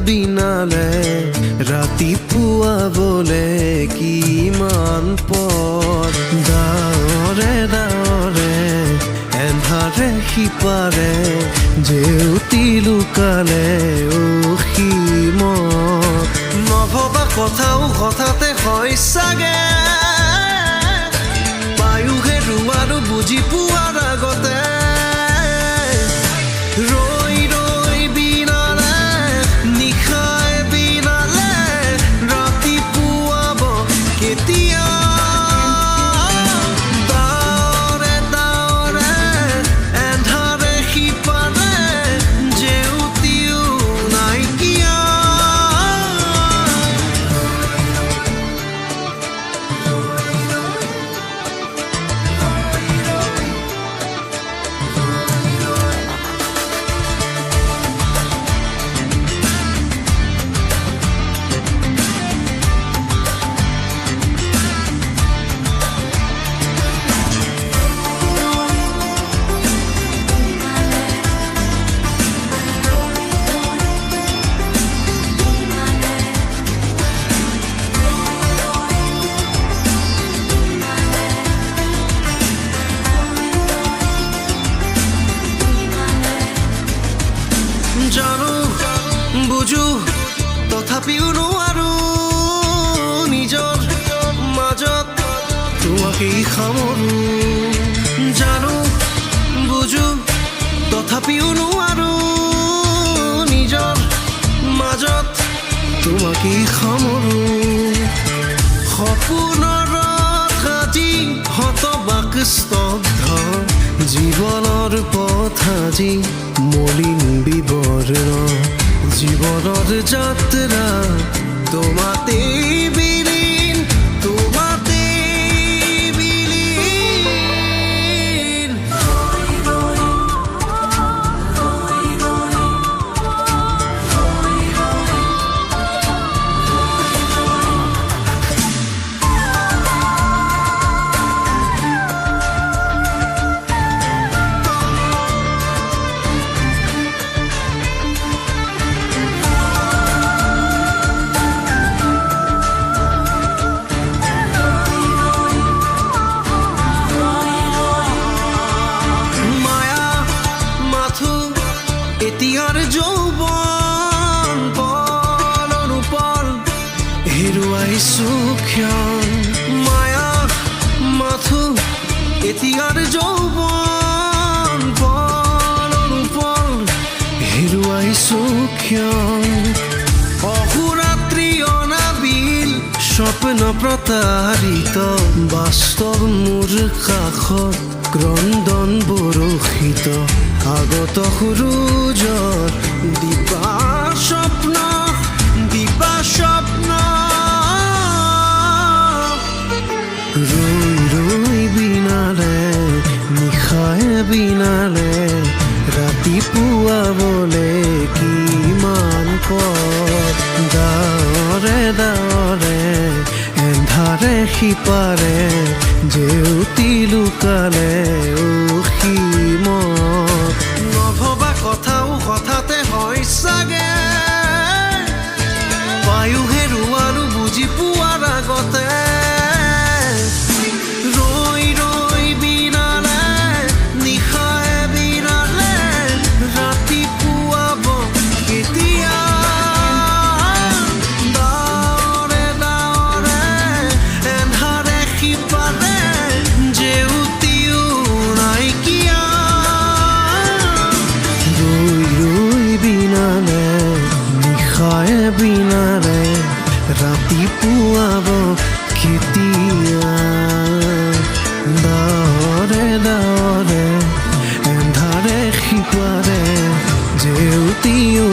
বিনালে ৰাতিপুৱা বোলে কিমান পৰ ডাৱৰে ডাৱৰে এন্ধাৰে সিপাৰে জেউতি লুকালে অসীমত নভবা কথাও হঠাতে হয় চাগে পায়ো হেৰুৱাৰো বুজি পোৱাৰ আগতে ৰৈ ৰৈ বিনালে নিশাই বিনালে ৰাতিপুৱাব কেতিয়া ডাৱৰে ডাৱৰে এন্ধাৰে সিপাৰে জেউতিও নাইকিয়া জানো বুজো তথাপিও নোৱাৰো নিজৰ মাজত তোমাকেই সামৰো জানো বুজো তথাপিও নোৱাৰো নিজৰ মাজত তোমাকেই সামৰো সপোনৰ আজি হতবাক স্তব্ধ জীৱনৰ পথ আজি মলিন বিবৰণ জীৱনৰ যাত্ৰা তোমাতেই বিলীন তোমাতেই বিলীন এতিয়াৰ যৌৱন পল অনুপল হেৰুৱাইছো ক্ষণ মায়া মাথো এতিয়াৰ যৌৱন পল অনুপল হেৰুৱাইছো ক্ষণ অহোৰাত্ৰি অনাবিল স্বপ্ন প্ৰতাৰিত বাস্তৱ মোৰ কাষত ক্ৰন্দন বৰষিত আগত সূৰুজৰ দিবা স্বপ্ন ৰৈ ৰৈ বিনালে নিশাই বিনালে ৰাতিপুৱা বোলে কিমান পৰ ডাৱৰে ডাৱৰে এন্ধাৰে সিপাৰে জেউতি লুকালে অসীমত নভবা কথাও হঠাতে হয় চাগে পায়ো হেৰুৱাৰো বুজি পোৱাৰ আগতে ৰৈ ৰৈ বিনালে নিশাই বিনালে ৰাতিপুৱাব কেতিয়া ডাৱৰে ডাৱৰে এন্ধাৰে সিপাৰে জেউতিও নাইকিয়া ৰৈ ৰৈ বিনালে নিশাই বিনালে ৰাতিপুৱাব কেতিয়া ডাৱৰে ডাৱৰে এন্ধাৰে সিপাৰে জেউতিও